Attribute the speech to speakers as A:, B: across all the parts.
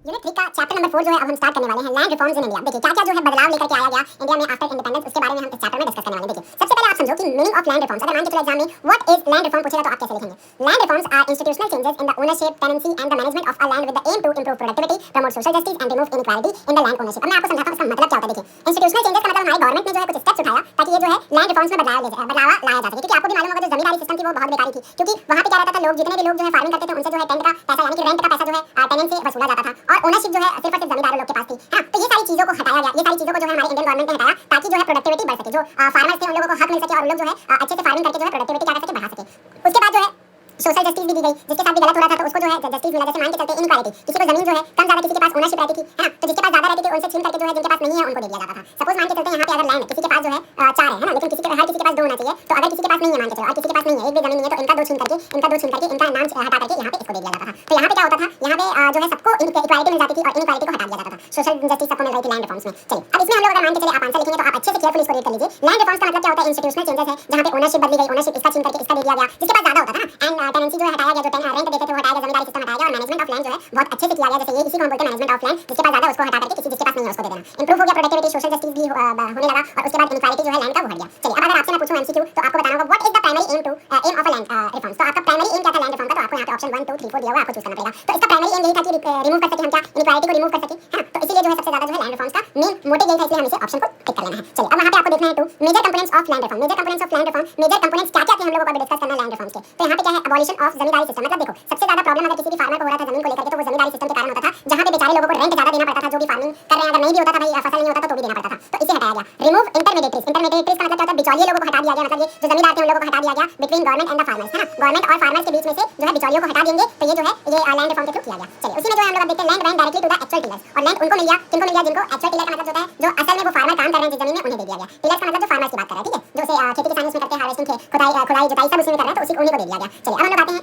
A: Unit 3 का chapter number 4 जो है अब हम स्टार्ट करने वाले हैं लैंड रिफॉर्म्स इन इंडिया। देखिए क्या क्या जो है बदलाव लेकर के आया गया इंडिया में आफ्टर इंडिपेंडेंस, उसके बारे में हम इस चैप्टर में डिस्कस करने वाले हैं। देखिए सबसे पहले आप समझो कि मीनिंग ऑफ लैंड रिफॉर्म्स। अगर मान के चलो एग्जाम में व्हाट इज लैंड रिफॉर्म पूछेगा तो आप कैसे लिखेंगे? Land reforms are institutional changes in the ownership, tenancy and the management of a land with the aim to improve productivity, promote social justice and remove inequality in the land ownership. अब मैं आपको समझाता हूं इसका मतलब क्या होता है। देखिए इंस्टीट्यूशनल चेंजेस का मतलब हमारे गवर्नमेंट ने जो है कुछ स्टेप्स उठाया ताकि ये जो है लैंड रिफॉर्म्स में बदलाव लाया जा सके। क्योंकि आपको भी मालूम होगा जो जमींदारी सिस्टम थी वो बहुत बेकारी थी, क्योंकि वहां पे क्या रहता था, लोग जितने भी लोग जो है फार्मिंग करते थे उनसे जो है टेंट का पैसा यानी कि रेंट का पैसा जो है टेनेंट से वसूला जाता था और ओनरशिप जो है सिर्फ और सिर्फ जमींदारों लोग के पास थी। हां, तो ये सारी चीजों को हटाया गया। ये सारी चीजों को जो है हमारे इंडियन गवर्नमेंट ने हटाया ताकि जो है प्रोडक्टिविटी बढ़ सके, जो फार्मर्स थे उन लोगों को हक मिल सके और उन लोग जो है अच्छे से फार्मिंग करके जो है प्रोडक्टिविटी क्या कर सके, बढ़ा सके। उसके बाद जो है सोशल जस्टिस भी दी गई, जिसके साथ भी गलत हो रहा था तो उसको जो है जस्टिस मिला। जैसे मान के चलते इनइक्वालिटी, किसी को जमीन जो है कम ज्यादा किसी के पास ओनरशिप रहती थी, है ना, तो जिसके पास ज्यादा रहती थी उनसे छीन करके जो है जिनके पास नहीं है उनको दे दिया जाता था। सपोज मान के चलते हैं यहाँ पे अगर लैंड किसी के पास जो है 4 है ना, लेकिन किसी के हर किसी के पास 2 होना चाहिए। तो अगर किसी के पास नहीं है, मान के चलो और किसी के पास नहीं है, एक भी जमीन नहीं है, तो इनका 2 छीन करके इनका नाम हटा करके यहाँ पे इसको दे दिया जाता था। तो यहाँ पे क्या होता था, यहाँ पे जो है सबको इक्वालिटी मिल जाती थी और इनइक्वालिटी को हटा दिया जाता था। सोशल जस्टिस सबको मिल रही थी लैंड रिफॉर्म्स में। चलिए अब इसमें हम लोग अगर मान के चले आप आंसर लिखेंगे तो आप अच्छे से केयरफुली इसको रीड कर लीजिए। लैंड रिफॉर्म्स का मतलब क्या होता है? इंस्टीट्यूशनल चेंजेस है जहाँ पे ओनरशिप बदली गई, ओनरशिप इसका छीन करके इसका दे दिया गया, जिसके पास ज्यादा होता था ना, एंड टेनेंसी जो है हटाया गया, जो रेंट देते थे वो हटाया गया, जमींदारी सिस्टम हटाया गया और मैनेजमेंट ऑफ लैंड जो है बहुत अच्छे से किया गया। जैसे ये इसी को हम बोलते हैं मैनेजमेंट ऑफ लैंड। जिसके पास ज्यादा उसको हटा करके जिसके पास नहीं है उसको दे देना। इंप्रूव हो गया प्रोडक्टिविटी, सोशल जस्टिस भी होने लगा और उसके बाद इनइक्वालिटी जो है लैंड का वो हट गया। चलिए अब अगर आपसे मैं पूछूं एमसीक्यू तो आपको बताना होगा what is the primary aim of a land reforms. तो आपका प्राइमरी एम क्या था लैंड रिफॉर्म का? तो आपको यहाँ पे ऑप्शन 1 2 3 4 दिया हुआ, आपको चूज करना पड़ेगा। तो इसका प्राइमरी एम यही था कि रिमूव कर सके हम क्या, इनइक्वालिटी को रिमूव कर सके, है ना। तो इसीलिए जो है सबसे ज्यादा जो है लैंड रिफॉर्म्स का मेन मोटिव यही था, इसलिए हम इसे ऑप्शन को टिक कर लेना है। चलिए अब वहां पे आपको देखना है two major components of land reform. Major components of land reform, major components क्या क्या थे हम लोगों को अभी डिस्कस करना है लैंड रिफॉर्म्स के। तो यहाँ पे क्या है, अबॉलिशन ऑफ जमींदारी सिस्टम। मतलब देखो सबसे ज्यादा प्रॉब्लम अगर किसी भी फार्मर को हो रहा था जमीन को लेकर के तो वो जमींदारी सिस्टम के कारण होता था, जहां पे बेचारे लोगों को रेंट ज्यादा देना पड़ता था। जो भी फार्मिंग कर रहे हैं अगर नहीं भी होता था भाई, फसल नहीं होता तो भी देना पड़ता था, तो इसे हटाया गया। Remove intermediaries. इंटरमीडिएटरीज का मतलब क्या होता है? बिचौलिए लोगों को हटा दिया गया। मतलब ये जो जमींदार थे उन लोगों को हटा दिया गया between government and the farmers, है ना। गवर्नमेंट और फार्मर्स के बीच में से जो है बिचौलियों को हटा देंगे, तो ये जो है ये लैंड रिफॉर्म के थ्रू किया गया। चलिए उसी में जो है हम लोग अब देखते हैं land went directly to the actual tillers. और लैंड उनको मिल गया, किनको मिल गया? जिनको एक्चुअल टिलर का मतलब होता है जो असल में वो फार्मर काम कर रहे हैं जिस जमीन में उन्हें दे दिया गया। टिलर्स का मतलब जो फार्मर्स की बात कर रहा है, ठीक है, जो से खेती किसानी उसमें करते हैं, हार्वेस्टिंग खुदाई जुताई सब उसमें कर रहे हैं, तो उसी उन्हीं को दे दिया गया। चलिए अब हम लोग आते हैं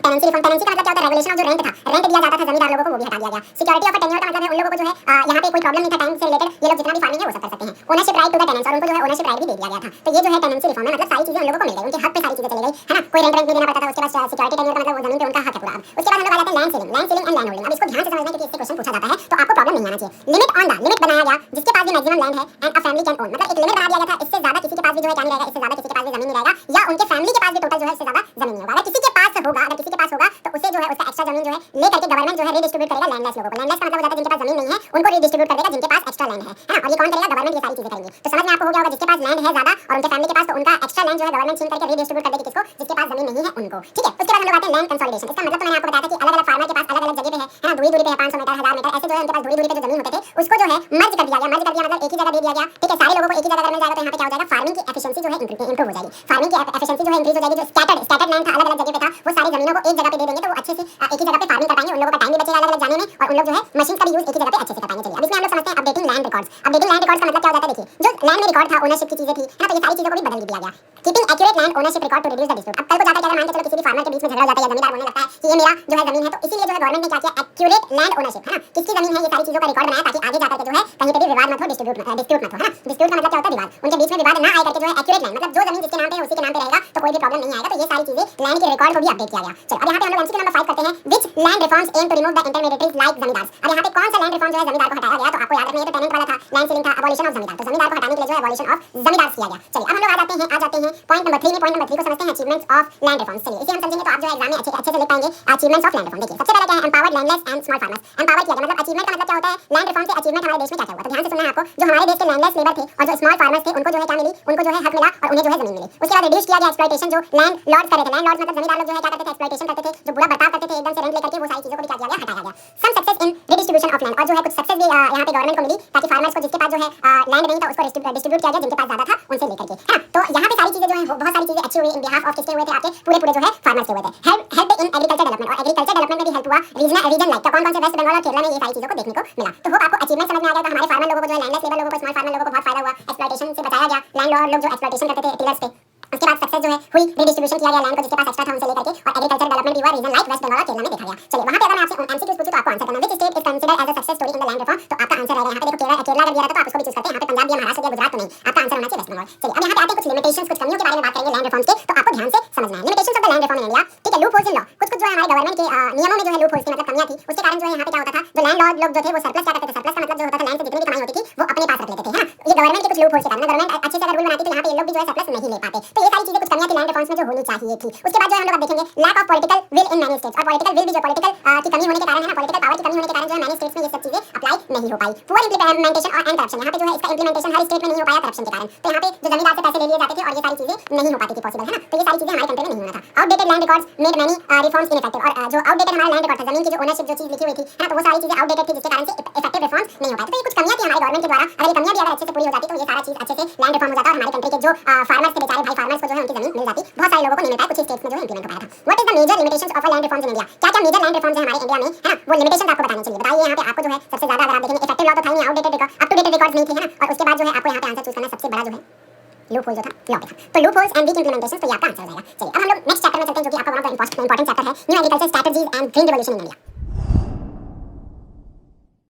A: टेनेंसी रिफॉर्म। टेनेंसी का मतलब क्या होता है? रेगुलेशन ऑफ जो रेंट था, रेंट दिया जाता था जमींदार लोगों को, वो भी हटा दिया गया। सिक्योरिटी ऑफ टेन्योर का मतलब है उन लोगों को जो है यहाँ पे कोई प्रॉब्लम नहीं था टाइम से रिलेटेड, ये लोग जितना भी फार्मिंग है वो सब कर सकते हैं। Ownership right to the tenants, और उनको जो है ओनरशिप राइट भी दे दिया गया था। तो ये जो है टेनेंसी रिफॉर्म है, मतलब सारी चीजें उन लोगों को मिल गई, उनके हक पे सारी चीजें चली गई, है ना। कोई रेंट नहीं देना पड़ता था। उसके बाद सिक्योरिटी टेन्योर का मतलब वो जमीन पे उनका हक है पूरा। उसके बाद हम लोग आ जाते हैं land ceiling. Land ceiling and land holding. अब इसको ध्यान से समझना क्योंकि इससे क्वेश्चन पूछा जाता है तो आपको प्रॉब्लम नहीं आना चाहिए। लिमिट ऑन द, लिमिट बनाया गया जिसके पास भी मैक्सिमम लैंड है and a family can own. मतलब एक लिमिट बना दिया गया था, इससे ज्यादा किसी के पास भी जो है क्या नहीं रहेगा, इससे ज्यादा किसी के पास भी जमीन नहीं रहेगा, या उनके फैमिली के पास भी टोटल जो है इससे ज्यादा जमीन नहीं होगा। अगर किसी के पास होगा, अगर किसी के पास होगा तो उसे जो है उसका एक्स्ट्रा जमीन जो है लेकर के गवर्नमेंट जो है रीडिस्ट्रीब्यूट करेगा लैंडलेस लोगों को। लैंडलेस का मतलब हो जाता है जिनके पास जमीन नहीं है उनको रीडिस्ट्रीब्यूट कर देगा जिनके पास एक्स्ट्रा लैंड है ना। और ये कौन करेगा? गवर्नमेंट ये सारी चीजें करेंगी। तो समझ में आपको हो गया होगा, जिसके पास लैंड है ज्यादा और उनके फैमिली के पास, तो उनका एक्स्ट्रा लैंड जो है गवर्नमेंट छीन करके रीडिस्ट्रीब्यूट कर देगी किसको? जिसके पास जमीन नहीं है उनको, ठीक है। उसके बाद हम लोग आते हैं लैंड कंसोलिडेशन। इसका मतलब तो मैंने आपको बताया था कि अलग-अलग फार्मर के पास अलग-अलग जगह पे है ना, दूरी दूरी पे है, 500 मीटर 1000 मीटर ऐसे जो है उनके पास दूरी दूरी पे जो जमीन होते थे उसको जो है मर्ज कर दिया गया। मर्ज कर दिया मतलब एक ही जगह दे दिया गया, ठीक है। सारे लोगों को एक ही जगह अगर मिल जाएगा तो यहाँ पे क्या हो जाएगा? फार्मिंग की एफिशिएंसी जो है इंप्रूव हो जाएगी। फार्मिंग की एफिशिएंसी जो है इंक्रीज हो जाएगी। जो स्कैटर्ड लैंड था अलग-अलग जगह पे था, वो सारी जमीनों को एक जगह पे दे देंगे तो वो अच्छे से एक ही जगह पे फार्मिंग कर पाएंगे। उन लोगों का टाइम भी बचेगा अलग-अलग जाने में और उन लोग जो है मशीन का भी यूज एक ही जगह पे अच्छे से कर पाएंगे। चलिए अब इसमें हम लोग समझते हैं updating land records. Updating land records का मतलब क्या होता है? देखिए जो लैंड में रिकॉर्ड था, ओनरशिप की चीजें थी, है ना, तो ये सारी चीजों को भी बदल दिया गया। Keeping accurate land ownership record to reduce the dispute. अब कल को जाकर अगर मान के चलो किसी भी फार्मर के बीच में झगड़ा हो जाता है या जमींदार बोलने लगता है कि ये मेरा जो है जमीन है, तो इसीलिए जो है गवर्नमेंट ने क्या किया? एक्यूरेट लैंड ओनरशिप, है ना, किसकी जमीन है ये सारी चीजों का रिकॉर्ड बनाया ताकि आगे जाकर के जो है कहीं पे भी विवाद मत हो, डिस्प्यूट मत हो, है ना। डिस्प्यूट का मतलब क्या होता है? विवाद। उनके बीच में विवाद ना आए करके जो है एक्यूरेट लैंड मतलब जो जमीन जिसके नाम पे है उसी के नाम पे रहेगा, तो कोई भी प्रॉब्लम नहीं आएगा। तो ये सारी चीजें लैंड के रिकॉर्ड को भी अपडेट किया गया। चलो अब यहाँ पे हम लोग एमसीक्यू नंबर 5 करते हैं। Which land reforms aim to remove the intermediaries like zamindars. अब यहाँ पे कौन सा लैंड रिफॉर्म जो है जमींदार को हटाया गया? तो आपको याद रखना है, ये तो टेनेंट वाला था, लैंड सीलिंग था, अबॉलिशन ऑफ जमींदार। तो जमींदार को हटाने के लिए जो है अबॉलिशन ऑफ जमींदार किया गया। चलिए अब हम लोग आ जाते हैं पॉइंट नंबर 3 में। पॉइंट नंबर 3 को समझते हैं अचीवमेंट्स ऑफ लैंड रिफॉर्म्स। चलिए इसे हम समझेंगे तो आप जो है एग्जाम में अच्छे से लिख पाएंगे अचीवमेंट्स ऑफ लैंड रिफॉर्म। देखिए सबसे पहले क्या है? Empowered landless and small farmers. Empower किया गया मतलब अचीवमेंट का मतलब क्या होता है? लैंड रिफॉर्म से अचीवमेंट हमारे देश में क्या क्या हुआ? तो ध्यान से सुनना है आपको। जो हमारे देश के लैंडलेस लेबर थे और जो स्मॉल फार्मर्स थे उनको जो है क्या मिली? उनको जो है हक मिला और उन्हें जो है जमीन मिली। उसके बाद रिड्यूस किया गया एक्सप्लॉइटेशन। जो लैंड लॉर्ड्स कर रहे थे, लैंड लॉर्ड्स मतलब जमींदार लोग जो है क्या करते थे? एक्सप्लॉइटेशन करते थे, जो बुरा बर्ताव करते थे एकदम से रेंट लेकर के, वो सारी चीजों को भी क्या किया गया? हटाया गया। Some success in redistribution of land. और जो है कुछ सक्सेस भी यहाँ पे गवर्नमेंट को मिली ताकि फार्मर्स को जिसके पास जो है लैंड नहीं था उसको डिस्ट्रीब्यूट किया गया जिनके पास ज्यादा था उनसे लेकर के, है। तो यहाँ पे सारी चीजें जो है बहुत सारी चीजें अच्छी हुई इन बिहाफ ऑफ किसके हुए थे? आपके पूरे जो है फार्मर्स के हुए थे। Help in agriculture development. और एग्रीकल्चर डेवलपमेंट में भी हेल्प हुआ। रीजन लाइक कौन कौन से? वेस्ट बंगाल और केरला में ये सारी चीजों को देखने को मिला। तो होप आपको अचीवमेंट समझ में आ गया। तो हमारे फार्मर लोगों को जो है लैंडलेस लेबर लोगों को, स्मॉल फार्मर लोगों को बहुत फायदा हुआ, एक्सप्लॉइटेशन से बचाया गया। लैंड लोग जो एक्सप्लॉइटेशन करते थे टिलर्स पे, उसके बाद सक्सेस जो है हुई, रीडिस्ट्रीब्यूशन किया गया लैंड को जिसके पास एक्स्ट्रा था उनसे लेकर के, और एग्रीकल्चर डेवलपमेंट भी हुआ। रीजन लाइक वेस्ट बंगाल और केरला में देखा गया। चलिए वहां पे अगर मैं आपसे एमसीक्यूज पूछूं तो आपको आंसर करना which state is considered as a success story in the land reform. तो आपका आंसर रहेगा यहाँ पे देखो केरला अगर दिया रहता तो आप उसको भी चूज करते हैं। यहाँ पे पंजाब दिया, महाराष्ट्र दिया, गुजरात तो नहीं, आपका आंसर होना चाहिए वेस्ट बंगाल। चलिए अब यहाँ पे आते हैं कुछ लिमिटेशंस, कुछ कमियों के बारे में बात करेंगे लैंड रिफॉर्म्स के। तो आपको ध्यान से समझना है limitations of the land reform in India, ठीक है। लूप होल्स इन लॉ, कुछ जो जो है हमारे गवर्नमेंट के नियमों में जो है लूप होल्स की मतलब कमियां थी, उसके कारण जो है यहाँ पे क्या होता था, जो लैंडलॉर्ड लोग जो थे वो सरप्लस क्या करते थे, सरप्लस का मतलब जो होता था लैंड से जितनी भी कमाई होती थी वो अपने पास रख लेते थे, है ना। ये गवर्नमेंट के कुछ लूप होल्स के कारण गवर्नमेंट अच्छे से अगर रूल बनाती तो यहाँ पे ये लोग भी जो है सरप्लस नहीं ले पाते। तो ये सारी चीजें कुछ कमियां थी लैंड रिफॉर्म्स में जो होनी चाहिए थी। उसके बाद जो है हम लोग अब देखेंगे lack of political will in many states, और पॉलिटिकल विल भी जो पॉलिटिकल की कमी होने के कारण है ना, पॉलिटिकल पावर की कमी होने के कारण जो है मैनी स्टेट्स में ये सब चीजें अप्लाई नहीं हो पाई। पुअर इंप्लीमेंटेशन और एंड करप्शन, यहाँ पे जो है इसका इंप्लीमेंटेशन हर स्टेट में नहीं हो पाया करप्शन के कारण। तो यहाँ पे जो जमींदार से पैसे ले लिए जाते थे और ये सारी चीजें नहीं हो पाती थी पॉसिबल, है ना। तो ये सारी चीजें हमारे कंट्री में नहीं होना था। Outdated land records made many reforms ineffective, और जो आउटडेटेड हमारा लैंड रिकॉर्ड था, जमीन की जो ओनरशिप जो चीज लिखी हुई थी, है ना, तो वो सारी चीजें आउटडेटेड थी जिसके कारण से इफेक्टिव रिफॉर्म्स नहीं हो पाए। तो ये कुछ कमियां थी हमारे गवर्नमेंट के द्वारा। अगर ये कमियां भी अगर अच्छे से पूरी हो जाती तो ये सारा चीज अच्छे से लैंड रिफॉर्म हो जाता और हमारे कंट्री के जो फार्मर्स थे बेचारे भाई फार्मर्स को जो है उनकी जमीन मिल जाती। बहुत सारे लोगों को नहीं मिल पाया, कुछ स्टेट्स में जो है इंप्लीमेंट हो पाया था। What is the major limitations of land reforms in India, क्या क्या मेजर लैंड रिफॉर्म्स है हमारे इंडिया में, है ना, वो लिमिटेशंस आपको बताने चाहिए। बताइए यहाँ पे आपको जो है सबसे ज्यादा, अगर आप देखेंगे इफेक्टिव लॉ तो था ही नहीं, outdated record up to dated records नहीं थे, है ना। और उसके बाद जो है आपको यहाँ पे आंसर चूज करना सबसे बड़ा जो है लूप होल जो था लॉ पे था। तो loopholes and weak implementation, तो ये आपका आंसर हो जाएगा। चलिए अब हम लोग नेक्स्ट चैप्टर में चलते हैं जो कि आपका one of the important chapter है, new agriculture strategies and green revolution in India.